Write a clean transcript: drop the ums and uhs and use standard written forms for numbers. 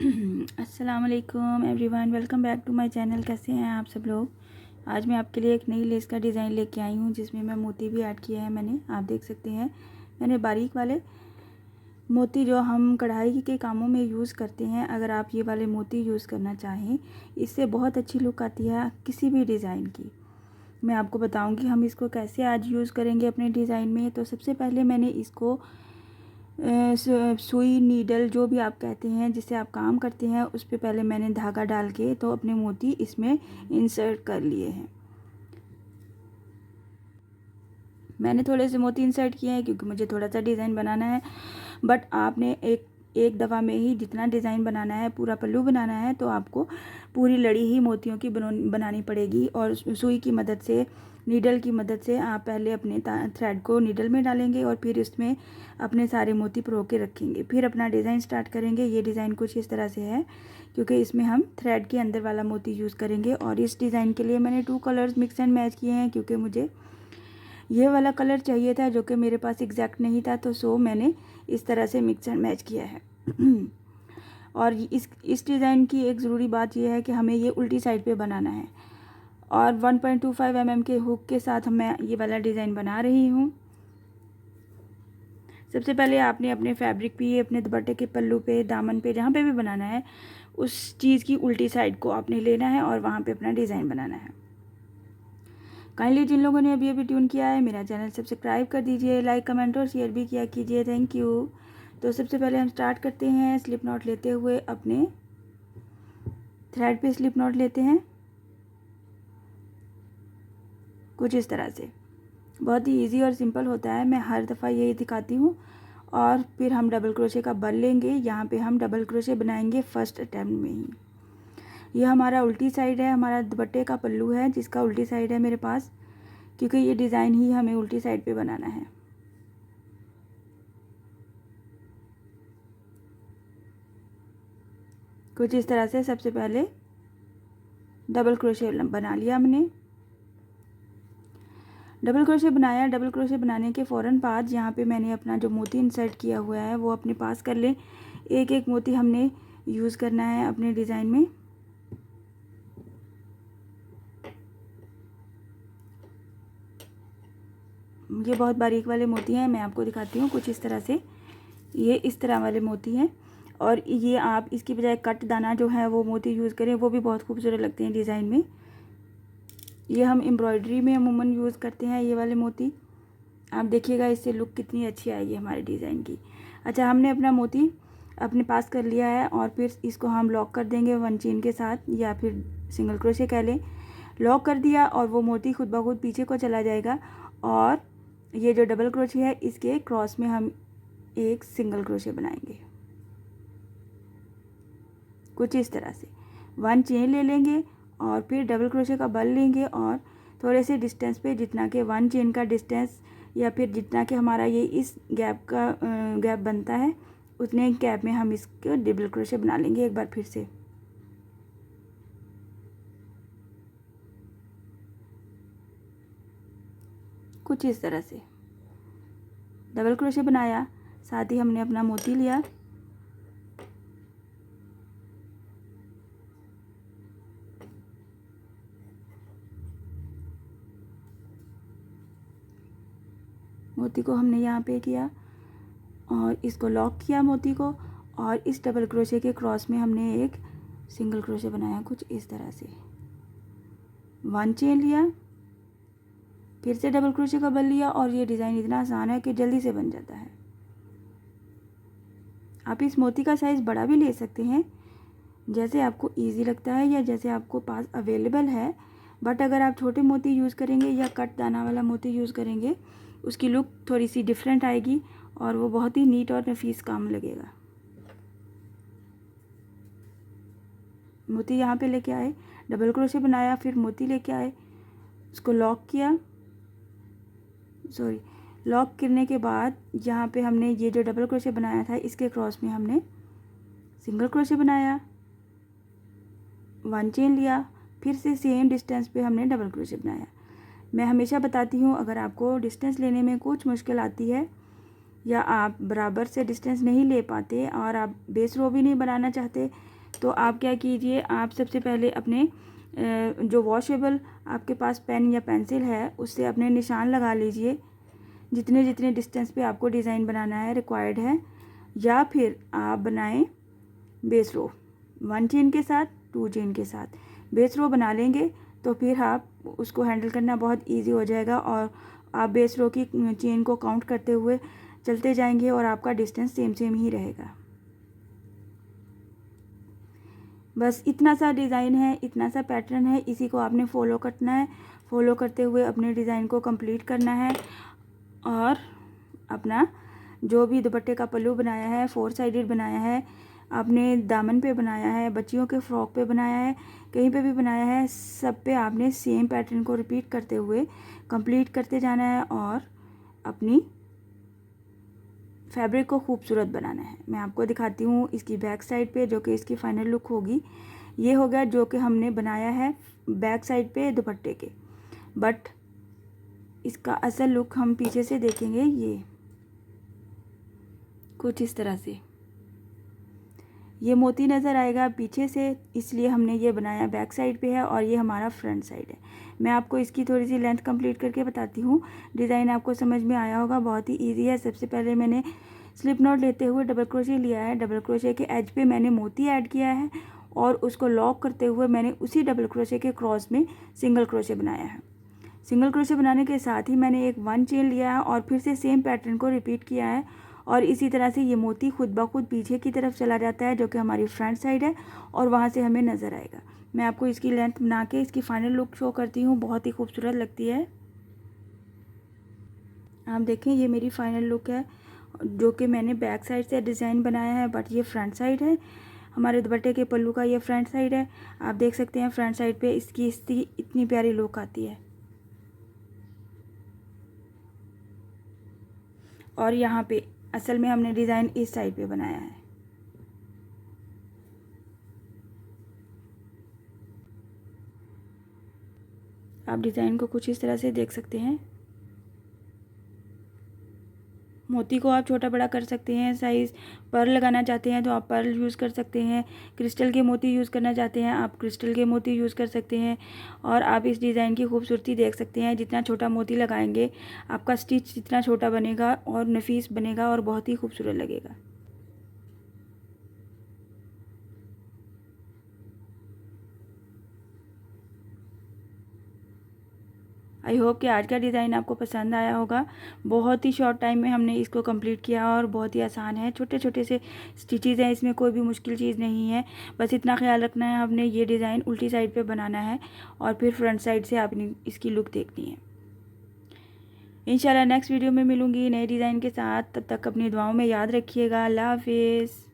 अस्सलाम वालेकुम everyone, welcome back to my channel. कैसे हैं आप सब लोग। आज मैं आपके लिए एक नई लेस का डिज़ाइन लेके आई हूँ जिसमें मैं मोती भी ऐड किया है मैंने। आप देख सकते हैं मैंने बारीक वाले मोती जो हम कढ़ाई के कामों में यूज़ करते हैं, अगर आप ये वाले मोती यूज़ करना चाहें इससे बहुत अच्छी लुक आती है किसी भी डिज़ाइन की। मैं आपको बताऊँगी हम इसको कैसे आज यूज़ करेंगे अपने डिज़ाइन में। तो सबसे पहले मैंने इसको सुई नीडल जो भी आप कहते हैं जिससे आप काम करते हैं उस पे पहले मैंने धागा डाल के तो अपने मोती इसमें इंसर्ट कर लिए हैं। मैंने थोड़े से मोती इंसर्ट किए हैं क्योंकि मुझे थोड़ा सा डिज़ाइन बनाना है, बट आपने एक दफ़ा में ही जितना डिज़ाइन बनाना है, पूरा पल्लू बनाना है, तो आपको पूरी लड़ी ही मोतियों की बनानी पड़ेगी। और सुई की मदद से, नीडल की मदद से आप पहले अपने थ्रेड को नीडल में डालेंगे और फिर उसमें अपने सारे मोती पिरो के रखेंगे, फिर अपना डिज़ाइन स्टार्ट करेंगे। ये डिज़ाइन कुछ इस तरह से है क्योंकि इसमें हम थ्रेड के अंदर वाला मोती यूज़ करेंगे। और इस डिज़ाइन के लिए मैंने 2 कलर्स मिक्स एंड मैच किए हैं क्योंकि मुझे ये वाला कलर चाहिए था जो कि मेरे पास एग्जैक्ट नहीं था, तो मैंने इस तरह से मिक्स एंड मैच किया है। और इस डिज़ाइन की एक ज़रूरी बात यह है कि हमें ये उल्टी साइड पे बनाना है। और 1.25 mm के हुक के साथ मैं ये वाला डिज़ाइन बना रही हूँ। सबसे पहले आपने अपने फैब्रिक पे, अपने दुपट्टे के पल्लू पे, दामन पे, जहाँ पे भी बनाना है उस चीज़ की उल्टी साइड को आपने लेना है और वहाँ पे अपना डिज़ाइन बनाना है। काइंडली जिन लोगों ने अभी ट्यून किया है मेरा चैनल सब्सक्राइब कर दीजिए, लाइक कमेंट और शेयर भी किया कीजिए, थैंक यू। तो सबसे पहले हम स्टार्ट करते हैं स्लिप नॉट लेते हुए। अपने थ्रेड पे स्लिप नॉट लेते हैं कुछ इस तरह से। बहुत ही इजी और सिंपल होता है, मैं हर दफ़ा यही दिखाती हूँ। और फिर हम डबल क्रोशे का बल लेंगे, यहाँ पे हम डबल क्रोशे बनाएंगे फर्स्ट अटैम्प्ट में ही। ये हमारा उल्टी साइड है, हमारा दुपट्टे का पल्लू है जिसका उल्टी साइड है मेरे पास, क्योंकि ये डिज़ाइन ही हमें उल्टी साइड पे बनाना है। कुछ इस तरह से सबसे पहले डबल क्रोशे बना लिया हमने। डबल क्रोशे बनाया, डबल क्रोशे बनाने के फ़ौरन बाद यहाँ पे मैंने अपना जो मोती इंसर्ट किया हुआ है वो अपने पास कर लें। एक एक मोती हमने यूज़ करना है अपने डिज़ाइन में। ये बहुत बारीक वाले मोती हैं, मैं आपको दिखाती हूँ कुछ इस तरह से। ये इस तरह वाले मोती हैं और ये आप इसकी बजाय कट दाना जो है वो मोती यूज़ करें, वो भी बहुत खूबसूरत लगते हैं डिज़ाइन में। ये हम एम्ब्रॉयडरी में अमूमन यूज़ करते हैं ये वाले मोती। आप देखिएगा इससे लुक कितनी अच्छी आएगी हमारे डिज़ाइन की। अच्छा, हमने अपना मोती अपने पास कर लिया है और फिर इसको हम लॉक कर देंगे 1 चेन के साथ, या फिर सिंगल क्रोशे कह लें। लॉक कर दिया और वो मोती खुद ब खुद पीछे को चला जाएगा। और ये जो डबल क्रोशे है इसके क्रॉस में हम एक सिंगल क्रोशे बनाएंगे कुछ इस तरह से। 1 चेन ले लेंगे और फिर डबल क्रोशे का बल लेंगे और थोड़े से डिस्टेंस पे, जितना कि 1 चेन का डिस्टेंस या फिर जितना कि हमारा ये इस गैप का गैप बनता है, उतने गैप में हम इसको डबल क्रोशे बना लेंगे एक बार फिर से। कुछ इस तरह से डबल क्रोशे बनाया, साथ ही हमने अपना मोती लिया, मोती को हमने यहाँ पे किया और इसको लॉक किया मोती को, और इस डबल क्रोशे के क्रॉस में हमने एक सिंगल क्रोशे बनाया कुछ इस तरह से। 1 चेन लिया, फिर से डबल क्रोशे का बल लिया, और ये डिज़ाइन इतना आसान है कि जल्दी से बन जाता है। आप इस मोती का साइज़ बड़ा भी ले सकते हैं जैसे आपको इजी लगता है या जैसे आपको पास अवेलेबल है, बट अगर आप छोटे मोती यूज़ करेंगे या कट दाना वाला मोती यूज़ करेंगे उसकी लुक थोड़ी सी डिफरेंट आएगी और वो बहुत ही नीट और नफीस काम लगेगा। मोती यहाँ पे लेके आए, डबल क्रोशे बनाया, फिर मोती लेके आए, उसको लॉक किया, लॉक करने के बाद यहाँ पे हमने ये जो डबल क्रोशे बनाया था इसके क्रॉस में हमने सिंगल क्रोशे बनाया, 1 चेन लिया, फिर से सेम डिस्टेंस पे हमने डबल क्रोशे बनाया। मैं हमेशा बताती हूँ अगर आपको डिस्टेंस लेने में कुछ मुश्किल आती है या आप बराबर से डिस्टेंस नहीं ले पाते और आप बेस रो भी नहीं बनाना चाहते, तो आप क्या कीजिए, आप सबसे पहले अपने जो वॉशेबल आपके पास पेन या पेंसिल है उससे अपने निशान लगा लीजिए जितने जितने डिस्टेंस पे आपको डिज़ाइन बनाना है रिक्वायर्ड है। या फिर आप बनाएं बेस रो 1 चेन के साथ 2 चेन के साथ बेस रो बना लेंगे तो फिर आप उसको हैंडल करना बहुत इजी हो जाएगा और आप बेस रो की चेन को काउंट करते हुए चलते जाएंगे और आपका डिस्टेंस सेम सेम ही रहेगा। बस इतना सा डिज़ाइन है, इतना सा पैटर्न है, इसी को आपने फॉलो करना है। फॉलो करते हुए अपने डिज़ाइन को कंप्लीट करना है और अपना जो भी दुपट्टे का पल्लू बनाया है 4 साइडेड बनाया है, आपने दामन पे बनाया है, बच्चियों के फ्रॉक पे बनाया है, कहीं पे भी बनाया है, सब पे आपने सेम पैटर्न को रिपीट करते हुए कंप्लीट करते जाना है और अपनी फैब्रिक को खूबसूरत बनाना है। मैं आपको दिखाती हूँ इसकी बैक साइड पे जो कि इसकी फाइनल लुक होगी। ये हो गया जो कि हमने बनाया है बैक साइड पे दुपट्टे के, बट इसका असल लुक हम पीछे से देखेंगे। ये कुछ इस तरह से ये मोती नज़र आएगा पीछे से, इसलिए हमने ये बनाया बैक साइड पे है और ये हमारा फ्रंट साइड है। मैं आपको इसकी थोड़ी सी लेंथ कंप्लीट करके बताती हूँ। डिज़ाइन आपको समझ में आया होगा, बहुत ही इजी है। सबसे पहले मैंने स्लिप नॉट लेते हुए डबल क्रोशे लिया है। डबल क्रोशे के एज पे मैंने मोती ऐड किया है और उसको लॉक करते हुए मैंने उसी डबल क्रोशे के क्रॉस में सिंगल क्रोशे बनाया है। सिंगल क्रोशे बनाने के साथ ही मैंने एक 1 चेन लिया है और फिर से सेम पैटर्न को रिपीट किया है और इसी तरह से ये मोती खुद ब खुद पीछे की तरफ चला जाता है जो कि हमारी फ्रंट साइड है और वहाँ से हमें नज़र आएगा। मैं आपको इसकी लेंथ बना के इसकी फाइनल लुक शो करती हूँ, बहुत ही खूबसूरत लगती है। आप देखें ये मेरी फाइनल लुक है जो कि मैंने बैक साइड से डिज़ाइन बनाया है, बट ये फ्रंट साइड है। हमारे दुपट्टे के पल्लू का ये फ्रंट साइड है। आप देख सकते हैं फ्रंट साइड पे इसकी इतनी प्यारी लुक आती है। और यहाँ पे असल में हमने डिज़ाइन इस साइड पे बनाया है। आप डिज़ाइन को कुछ इस तरह से देख सकते हैं। मोती को आप छोटा बड़ा कर सकते हैं, साइज़ पर्ल लगाना चाहते हैं तो आप पर्ल यूज़ कर सकते हैं, क्रिस्टल के मोती यूज़ करना चाहते हैं आप क्रिस्टल के मोती यूज़ कर सकते हैं। और आप इस डिज़ाइन की खूबसूरती देख सकते हैं, जितना छोटा मोती लगाएंगे आपका स्टिच जितना छोटा बनेगा और नफीस बनेगा और बहुत ही खूबसूरत लगेगा। आई होप कि आज का डिज़ाइन आपको पसंद आया होगा। बहुत ही शॉर्ट टाइम में हमने इसको कंप्लीट किया और बहुत ही आसान है, छोटे छोटे से स्टिचेज़ हैं, इसमें कोई भी मुश्किल चीज़ नहीं है। बस इतना ख्याल रखना है हमने ये डिज़ाइन उल्टी साइड पे बनाना है और फिर फ्रंट साइड से आपने इसकी लुक देखनी है। इंशाल्लाह नेक्स्ट वीडियो में मिलूँगी नए डिज़ाइन के साथ, तब तक अपनी दुआओं में याद रखिएगा। अल्लाह हाफिज़।